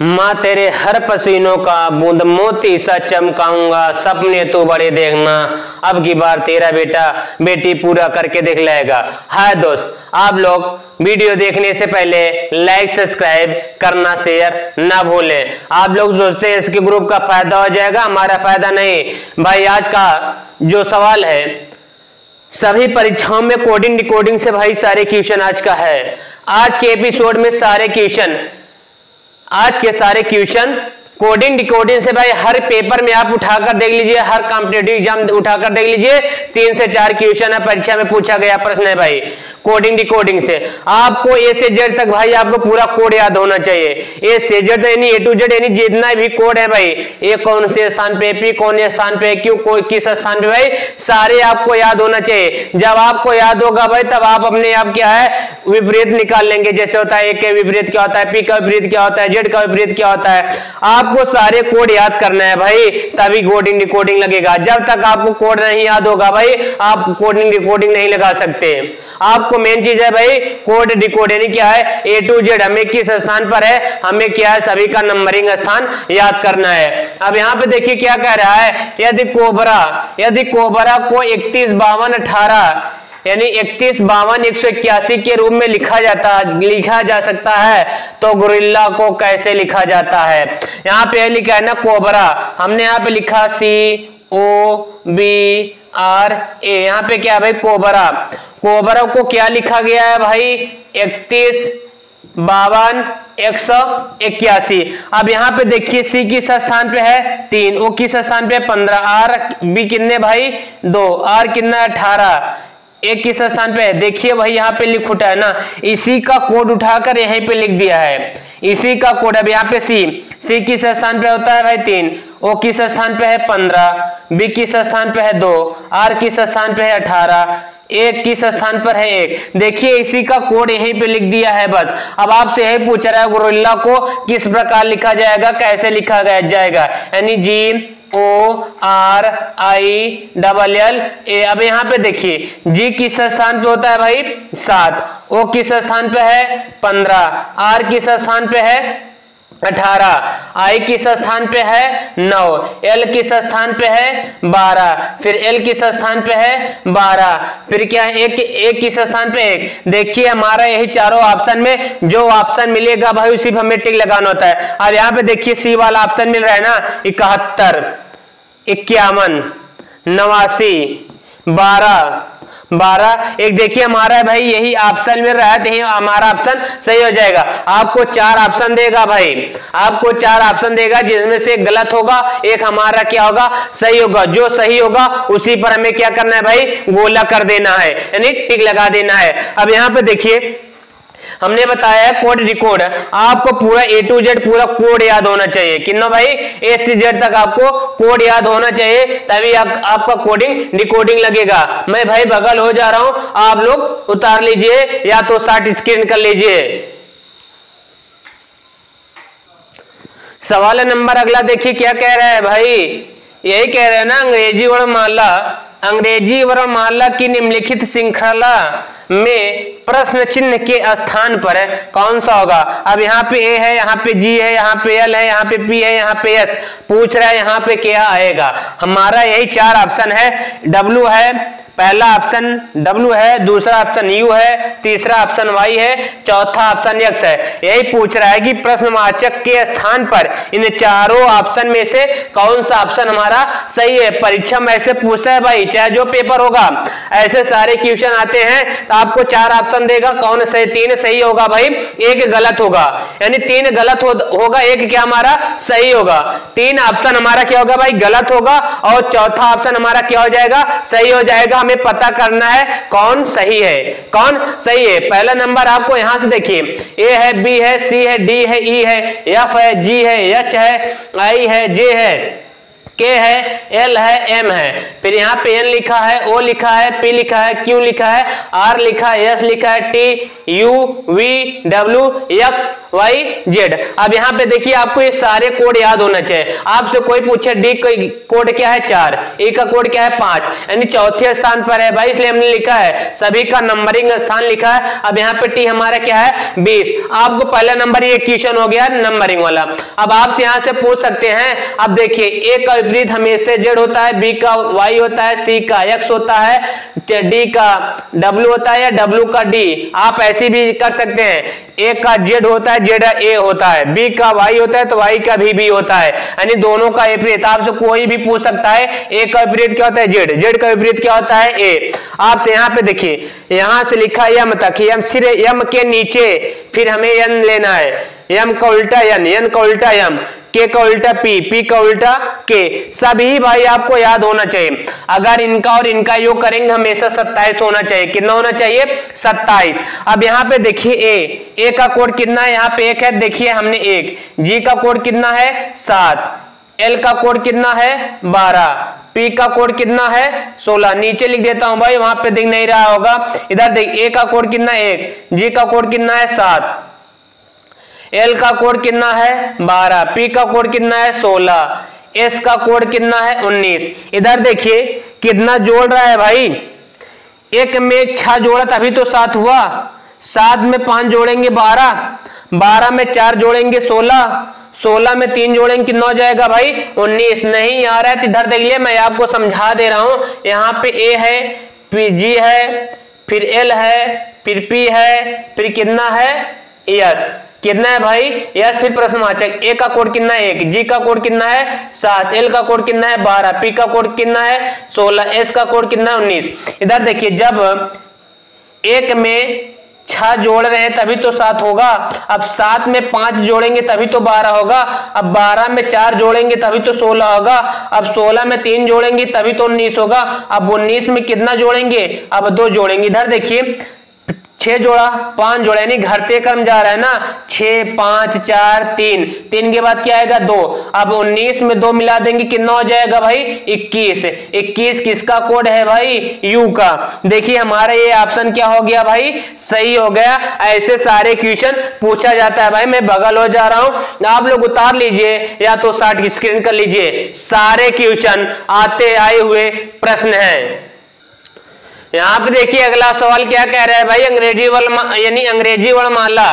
माँ तेरे हर पसीनों का बूंद मोती सा चमकाऊंगा, सपने तो बड़े देखना, अब की बार तेरा बेटा बेटी पूरा करके दिखलाएगा। हाय दोस्त, आप लोग वीडियो देखने से पहले लाइक सब्सक्राइब करना शेयर ना भूलें। आप लोग सोचते हैं इसके ग्रुप का फायदा हो जाएगा, हमारा फायदा नहीं भाई। आज का जो सवाल है, सभी परीक्षाओं में कोडिंग डिकोडिंग से भाई सारे क्वेश्चन आज का है। आज के एपिसोड में आज के सारे क्वेश्चन कोडिंग डिकोडिंग से भाई हर पेपर में आप उठाकर देख लीजिए, हर कॉम्पिटिटिव एग्जाम उठाकर देख लीजिए, 3 से 4 क्वेश्चन है परीक्षा में पूछा गया प्रश्न है भाई कोडिंग डिकोडिंग से। आपको ए से जेड तक भाई आपको पूरा कोड याद होना चाहिए। ए से जेड यानी ए टू जेड यानी जितना भी कोड है भाई, ए कौन से स्थान पे, पी कौन से स्थान पे, क्यू कोई किस स्थान पे, भाई सारे आपको याद होना चाहिए। जब आपको याद होगा भाई तब आप अपने आप क्या है विपरीत निकाल लेंगे। जैसे होता है ए के विपरीत क्या होता है, पी का विपरीत क्या होता है, जेड का विपरीत क्या होता है। आपको सारे कोड याद करना है भाई, तभी कोडिंग डिकोडिंग लगेगा। जब तक आपको कोड नहीं याद होगा भाई आप कोडिंग डिकोडिंग नहीं लगा सकते। आपको मेन चीज है भाई कोड डिकोड यानी क्या है, ए टू जेड हमें किस स्थान पर है, हमें क्या है सभी का नंबरिंग स्थान याद करना है। अब यहाँ पे देखिए क्या कह रहा है, यदि कोबरा को 31 52 18 यानी 31 52 181 के रूप में लिखा जा सकता है तो गोरिल्ला को कैसे लिखा जाता है। यहाँ पे लिखा है ना कोबरा, हमने यहाँ पे लिखा COBRA, यहाँ पे क्या है भाई कोबरा को क्या लिखा गया है भाई 31 52 181। अब यहाँ पे देखिए सी किस स्थान पे है 3, ओ किस स्थान पे 15, आर बी कितने भाई 2, आर कितना 18, एक किस स्थान पे है देखिए भाई यहाँ पे लिख उठा है ना, इसी का कोड उठाकर यहीं पे लिख दिया है, इसी का कोड। अब यहाँ पे सी किस स्थान पे होता है भाई 3, ओ किस स्थान पे है 15, बी किस स्थान पे है 2, आर किस स्थान पे है 18, एक किस स्थान पर है 1। देखिए इसी का कोड यहीं पे लिख दिया है बस। अब आपसे यही पूछ रहा है गोरिल्ला को किस प्रकार लिखा जाएगा, कैसे लिखा जाएगा, यानी GORILLA। अब यहाँ पे देखिए जी किस स्थान पे होता है भाई 7, ओ किस स्थान पे है 15, आर किस स्थान पे है 18, आई किस स्थान पे है 9, एल किस स्थान पे है 12, फिर एल किस स्थान पे है 12, फिर क्या है एक किस स्थान पे 1। देखिए हमारा यही चारों ऑप्शन में जो ऑप्शन मिलेगा भाई उसी पर हमें टिक लगाना होता है। अब यहाँ पे देखिए सी वाला ऑप्शन मिल रहा है ना 71 51 89 12। एक देखिए हमारा भाई यही ऑप्शन मिल रहा है तो हमारा ऑप्शन सही हो जाएगा। आपको 4 ऑप्शन देगा भाई, आपको 4 ऑप्शन देगा जिसमें से एक गलत होगा, एक हमारा क्या होगा सही होगा। जो सही होगा उसी पर हमें क्या करना है भाई गोला कर देना है, यानी टिक लगा देना है। अब यहाँ पे देखिए हमने बताया है कोड डिकोड, आपको पूरा ए टू जेड पूरा कोड याद होना चाहिए। कितना भाई ए से जेड तक आपको कोड याद होना चाहिए, तभी आपका कोडिंग डिकोडिंग लगेगा। मैं भाई बगल हो जा रहा हूं, आप लोग उतार लीजिए या तो शॉर्ट स्क्रीन कर लीजिए। सवाल नंबर अगला देखिए क्या कह रहा है भाई, यही कह रहे हैं ना अंग्रेजी वर्णमाला की निम्नलिखित श्रृंखला में प्रश्न चिन्ह के स्थान पर कौन सा होगा। अब यहाँ पे ए है, यहाँ पे जी है, यहाँ पे एल है, यहाँ पे पी है, यहाँ पे एस। पूछ रहा है यहाँ पे क्या आएगा। हमारा यही 4 ऑप्शन है, डब्ल्यू है, पहला ऑप्शन डब्ल्यू है, दूसरा ऑप्शन यू है, तीसरा ऑप्शन वाई है, चौथा ऑप्शन एक्स है। यही पूछ रहा है कि प्रश्नवाचक के स्थान पर इन चारों ऑप्शन में से कौन सा ऑप्शन हमारा सही है। परीक्षा में ऐसे पूछता है भाई, चाहे जो पेपर होगा ऐसे सारे क्वेश्चन आते हैं तो आपको 4 ऑप्शन देगा, कौन सही 3 सही होगा भाई, 1 गलत होगा, यानी 3 गलत होगा, 1 क्या हमारा सही होगा। 3 ऑप्शन हमारा क्या होगा भाई गलत होगा और चौथा ऑप्शन हमारा क्या हो जाएगा सही हो जाएगा। हमें पता करना है कौन सही है, कौन सही है। पहला नंबर आपको यहां से देखिए ए है, बी है, सी है, डी है, ई है, एफ है, जी है, एच है, आई है, जे है, K है, L है, M है, फिर यहाँ पे N लिखा है, O लिखा है, P लिखा है, Q लिखा है, R लिखा है, S लिखा है, T, U, V, W, X, Y, Z। अब यहाँ पे देखिए आपको ये सारे कोड याद होना चाहिए। आपसे कोई पूछे D कोड क्या है 4, E का कोड क्या है 5, यानी चौथे स्थान पर है भाई, इसलिए हमने लिखा है सभी का नंबरिंग स्थान लिखा है। अब यहाँ पे T हमारा क्या है 20। आपको पहला नंबर ये क्वेश्चन हो गया नंबरिंग वाला। अब आपसे यहाँ से पूछ सकते हैं, अब देखिए A का विपरीत हमेशा Z होता है, B का Y होता है, C का X होता है, D का W होता है या W का D। आप ऐसे भी कर सकते हैं, A का Z होता है, Z A होता है, B का Y होता है तो Y का भी B होता है, यानी दोनों का विपरीत। आपसे कोई भी पूछ सकता है A का विपरीत क्या होता है Z, Z का विपरीत क्या होता है A। आपसे यहाँ पे देखिए, यहाँ से लिखा M तक, M सिर्फ M के नीचे फिर हमें N लेना है, M का उल्टा N, N का उल्टा M, K का उल्टा P, P का उल्टा K। सभी भाई आपको याद होना चाहिए। अगर इनका और इनका योग करेंगे हमेशा 27 होना चाहिए। कितना होना चाहिए 27। अब यहाँ पे देखिए A का कोड कितना है, यहाँ पे 1 है, देखिए हमने 1। G का कोड कितना है 7, L का कोड कितना है 12, P का कोड कितना है 16। नीचे लिख देता हूं भाई, वहां पे दिख नहीं रहा होगा। इधर देख, A का कोड कितना है 1, G का कोड कितना है 7, L का कोड कितना है 12, P का कोड कितना है 16, S का कोड कितना है 19। इधर देखिए कितना जोड़ रहा है भाई, 1 में 6 जोड़ा तभी तो 7 हुआ, 7 में 5 जोड़ेंगे 12, 12 में 4 जोड़ेंगे 16, 16 में 3 जोड़ेंगे कितना हो जाएगा भाई 19। नहीं आ रहा है तो इधर देख लिया, मैं आपको समझा दे रहा हूं। यहाँ पे A है, फिर G है, फिर L है, फिर P है, फिर कितना है S, कितना है भाई S, फिर प्रश्नवाचक। A का कोड कितना है 1, G का कोड कितना है 7, L का कोड कितना है 12, P का कोड कितना है 16, S का कोड कितना है 19। इधर देखिए जब 1 में 6 जोड़ रहे हैं तभी तो 7 होगा, अब 7 में 5 जोड़ेंगे तभी तो 12 होगा, अब 12 में 4 जोड़ेंगे तभी तो 16 होगा, अब 16 में 3 जोड़ेंगे तभी तो 19 होगा, अब 19 में कितना जोड़ेंगे, अब 2 जोड़ेंगे। इधर देखिए 6 जोड़ा 5 जोड़ा, यानी घटते क्रम जा रहा है ना, 6 5 4 3, 3 के बाद क्या आएगा 2, अब 19 में 2 मिला देंगे कितना हो जाएगा भाई 21। 21 किसका कोड है भाई U का। देखिए हमारा ये ऑप्शन क्या हो गया भाई सही हो गया। ऐसे सारे क्वेश्चन पूछा जाता है भाई। मैं बगल हो जा रहा हूं, आप लोग उतार लीजिए या तो शॉर्ट स्क्रीन कर लीजिए, सारे क्वेश्चन आते आए हुए प्रश्न हैं। यहाँ पे देखिए अगला सवाल क्या कह रहा है भाई, अंग्रेजी वर्णमाला,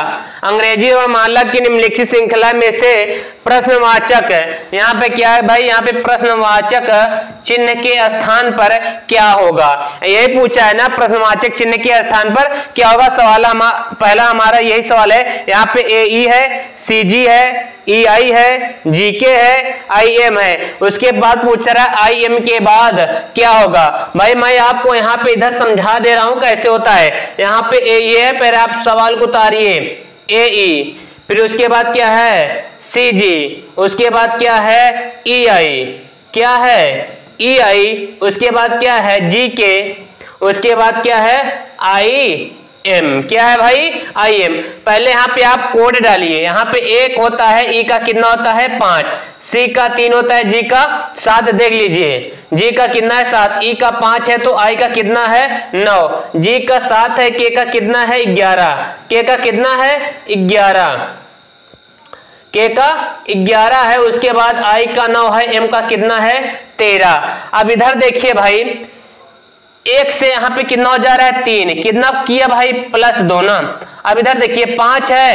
अंग्रेजी वर्णमाला की निम्नलिखित श्रृंखला में से प्रश्नवाचक, यहाँ पे क्या है भाई, यहाँ पे प्रश्नवाचक चिन्ह के स्थान पर क्या होगा, यही पूछा है ना, प्रश्नवाचक चिन्ह के स्थान पर क्या होगा। सवाल पहला हमारा यही सवाल है। यहाँ पे AE है, CG है, EI है, GK है, IM है, उसके बाद पूछ रहा है IM के बाद क्या होगा। भाई मैं आपको यहाँ पे इधर समझा दे रहा हूं कैसे होता है। यहाँ पे AE है, पहले आप सवाल को उतारिए, AE, फिर उसके बाद क्या है CG, उसके बाद क्या है EI, क्या है EI, उसके बाद क्या है GK, उसके बाद क्या है IM, क्या है भाई IM। पहले यहाँ पे आप कोड डालिए, यहाँ पे 1 होता है, E का कितना होता है 5, C का 3 होता है, G का 7, देख लीजिए G का कितना है 7, E का 5 है तो I का कितना है 9, G का 7 है, K का कितना है 11, K का कितना है 11, K का 11 है, उसके बाद I का 9 है, M का कितना है 13। अब इधर देखिए भाई 1 से यहाँ पे कितना हो जा रहा है 3, कितना किया भाई +2 ना। अब इधर देखिए 5 है,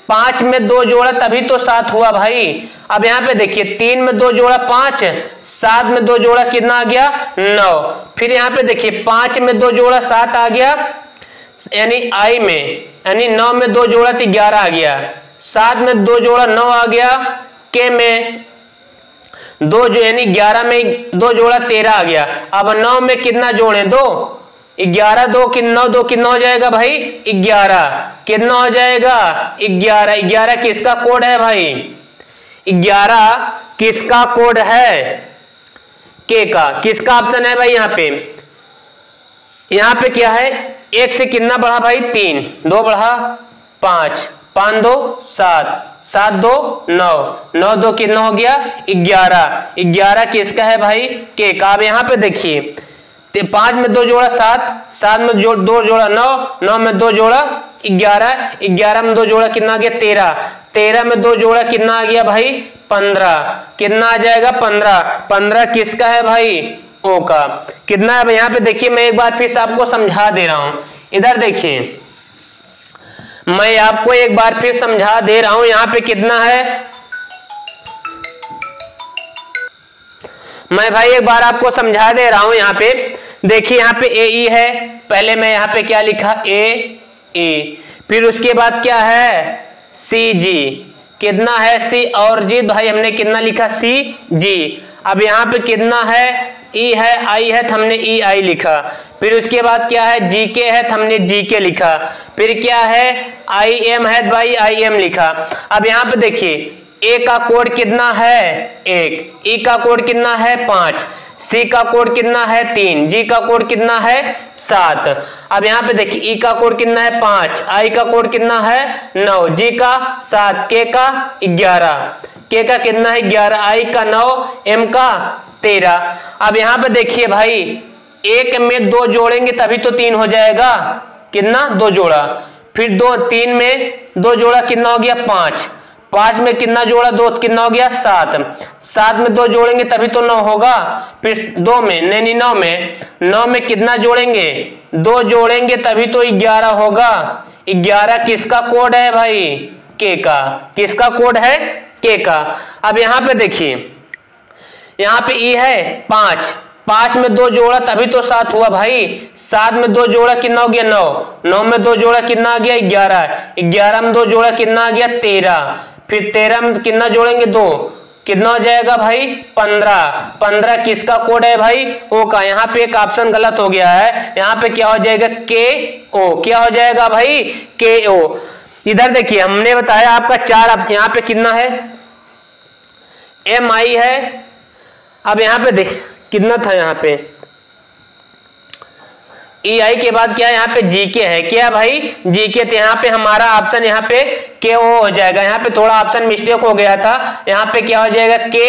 5 में 2 जोड़ा तभी तो 7 हुआ भाई। अब यहाँ पे देखिए 3 में 2 जोड़ा 5, 7 में 2 जोड़ा कितना आ गया 9, फिर यहाँ पे देखिए 5 में 2 जोड़ा 7 आ गया, यानी I में, यानी 9 में 2 जोड़ा तो 11 आ गया, 7 में 2 जोड़ा 9 आ गया, K में 2 जो यानी 11 में 2 जोड़ा 13 आ गया। अब 9 में कितना जोड़े 2, 11 2 9 2 कितना हो जाएगा भाई 11, कितना हो जाएगा 11। 11 किसका कोड है भाई, 11 किसका कोड है K का, किसका ऑप्शन है भाई। यहाँ पे क्या है 1 से कितना बढ़ा भाई 3, 2 बढ़ा 5, 5 2 7, 7 2 9, 9 2 कितना हो गया 11, 11 किसका है भाई के का। अब यहाँ पे देखिए 5 में 2 जोड़ा 7, 7 में 2 जोड़ा 9, 9 में 2 जोड़ा 11, 11 में 2 जोड़ा कितना आ गया 13, 13 में 2 जोड़ा कितना आ गया भाई 15, कितना आ जाएगा 15, 15 किसका है भाई ओ का। कितना है यहाँ पे देखिए मैं एक बार फिर से आपको समझा दे रहा हूं, इधर देखिए मैं आपको एक बार फिर समझा दे रहा हूं, यहाँ पे कितना है मैं भाई एक बार आपको समझा दे रहा हूं। यहाँ पे देखिए यहाँ पे ए ई है, पहले मैं यहाँ पे क्या लिखा ए ई, फिर उसके बाद क्या है सी जी, कितना है सी और जी भाई हमने कितना लिखा सी जी। अब यहाँ पे कितना है ई है आई है, हमने ई आई लिखा, फिर उसके बाद क्या है जी के है, हमने जी के लिखा, फिर क्या है आई एम है भाई आई एम लिखा। अब यहाँ पे देखिए ए का कोड कितना है 1, ई का कोड कितना है 5, सी का कोड कितना है 3, जी का कोड कितना है 7। अब यहाँ पे देखिए ई का कोड कितना है 5, आई का कोड कितना है 9, जी का 7, के का 11, के का कितना है 11, आई का 9, एम का 13। अब यहाँ पे देखिए भाई 1 में 2 जोड़ेंगे तभी तो 3 हो जाएगा, कितना 2 जोड़ा, फिर 2 3 में 2 जोड़ा कितना हो गया 5, 5 में कितना जोड़ा 2 कितना हो गया 7, 7 में 2 जोड़ेंगे तभी तो 9 होगा, फिर 2 में नहीं 9 में, 9 में कितना जोड़ेंगे 2 जोड़ेंगे तभी तो 11 होगा। 11 किसका कोड है भाई के का, किसका कोड है के का। अब यहाँ पे देखिए यहाँ पे ई है 5, 5 में 2 जोड़ा तभी तो 7 हुआ भाई, 7 में 2 जोड़ा कितना हो गया 9, 9 में 2 जोड़ा कितना आ गया 11, 11 में 2 जोड़ा कितना आ गया 13, फिर 13 में कितना जोड़ेंगे 2 कितना हो जाएगा भाई 15, 15 किसका कोड है भाई ओ का। यहाँ पे एक ऑप्शन गलत हो गया है, यहाँ पे क्या हो जाएगा के ओ, क्या हो जाएगा भाई के ओ। इधर देखिए हमने बताया आपका 4, यहाँ पे कितना है एम आई है। अब यहाँ पे देख कितना था यहाँ पे ई आई के बाद क्या है यहाँ पे जी के है, क्या भाई जी के, तो यहाँ पे हमारा ऑप्शन यहाँ पे के ओ हो जाएगा। यहाँ पे थोड़ा ऑप्शन मिस्टेक हो गया था, यहाँ पे क्या हो जाएगा के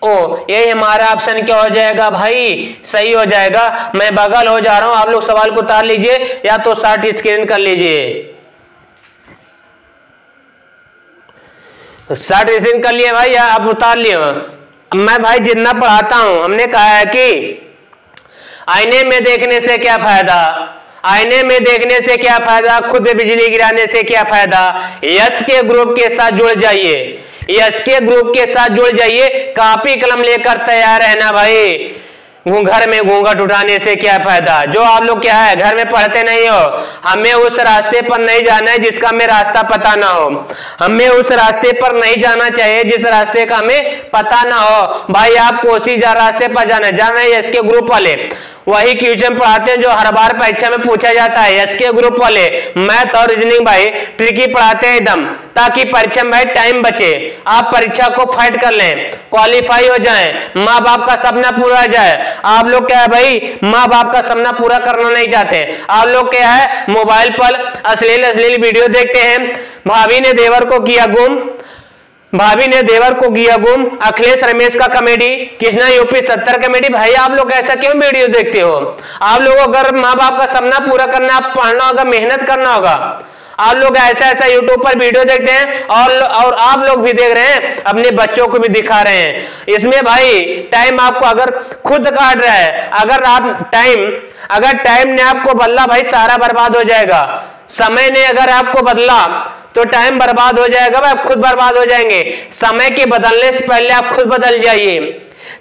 ओ, ये हमारा ऑप्शन क्या हो जाएगा भाई सही हो जाएगा। मैं बगल हो जा रहा हूं, आप लोग सवाल को उतार लीजिए या तो शॉर्ट स्क्रीन कर लीजिए, शॉर्ट स्क्रीन कर लिए भाई या आप उतार लिए। मैं भाई जितना पढ़ाता हूं हमने कहा है कि आईने में देखने से क्या फायदा, आईने में देखने से क्या फायदा, खुद पे बिजली गिराने से क्या फायदा। यस के ग्रुप के साथ जुड़ जाइए, यस के ग्रुप के साथ जुड़ जाइए, कापी कलम लेकर तैयार रहना भाई। घर में घूंघट उठाने से क्या फायदा, जो आप लोग क्या है घर में पढ़ते नहीं हो, हमें उस रास्ते पर नहीं जाना है जिसका हमें रास्ता पता ना हो, हमें उस रास्ते पर नहीं जाना चाहिए जिस रास्ते का हमें पता ना हो। भाई आपको उसी रास्ते पर जाना है। यस के ग्रुप वाले वही क्वेश्चन पढ़ाते हैं जो हर बार परीक्षा में पूछा जाता है। यस के ग्रुप वाले मैथ और रीजनिंग भाई ट्रिकी पढ़ाते हैं एकदम, ताकि परीक्षा में भाई टाइम बचे, आप परीक्षा को फाइट कर लें, क्वालिफाई हो जाएं, माँ बाप का सपना पूरा हो जाए। आप लोग क्या है भाई माँ बाप का सपना पूरा करना नहीं चाहते, आप लोग क्या है मोबाइल पर अश्लील वीडियो देखते हैं। भाभी ने देवर को किया गुम, भाभी ने देवर को किया गुम, अखिलेश रमेश का कॉमेडी, कृष्णा यूपी 70 कॉमेडी। भाई आप लोग ऐसा क्यों वीडियो देखते हो। आप लोगों को अगर माँ बाप का सपना पूरा करना, आप पढ़ना होगा, मेहनत करना होगा। आप लोग ऐसा यूट्यूब पर वीडियो देखते हैं और आप लोग भी देख रहे हैं, अपने बच्चों को भी दिखा रहे हैं। इसमें भाई टाइम आपको अगर खुद काट रहा है, अगर टाइम ने आपको बदला भाई सारा बर्बाद हो जाएगा। समय ने अगर आपको बदला तो टाइम बर्बाद हो जाएगा भाई, खुद बर्बाद हो जाएंगे। समय के बदलने से पहले आप खुद बदल जाइए,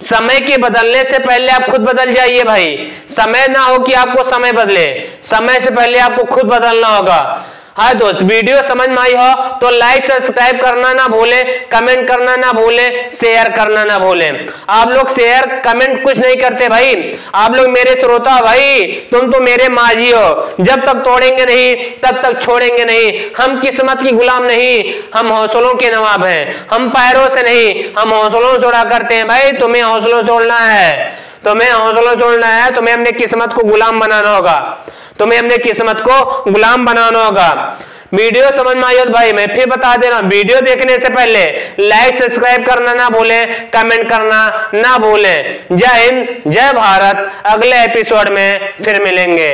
समय के बदलने से पहले आप खुद बदल जाइए भाई। समय ना हो कि आपको समय बदले, समय से पहले आपको खुद बदलना होगा। हाँ दोस्त, वीडियो समझ में आई हो तो लाइक सब्सक्राइब करना ना भूलें, कमेंट करना ना भूलें, शेयर करना ना भूलें। आप लोग शेयर कमेंट कुछ नहीं करते भाई, आप लोग मेरे श्रोता भाई, तुम तो मेरे माजी हो। जब तक तोड़ेंगे नहीं तब तक छोड़ेंगे नहीं। हम किस्मत की गुलाम नहीं, हम हौसलों के नवाब हैं। हम पैरों से नहीं, हम हौसलों से उड़ा करते हैं भाई। तुम्हें हौसलों से उड़ना है, तुम्हें हौसलों से उड़ना है, तुम्हें अपने किस्मत को गुलाम बनाना होगा, तुम्हें अपने किस्मत को गुलाम बनाना होगा। वीडियो समझ में आई हो भाई मैं फिर बता दे रहा हूं, वीडियो देखने से पहले लाइक सब्सक्राइब करना ना भूलें, कमेंट करना ना भूलें। जय हिंद, जय भारत। अगले एपिसोड में फिर मिलेंगे।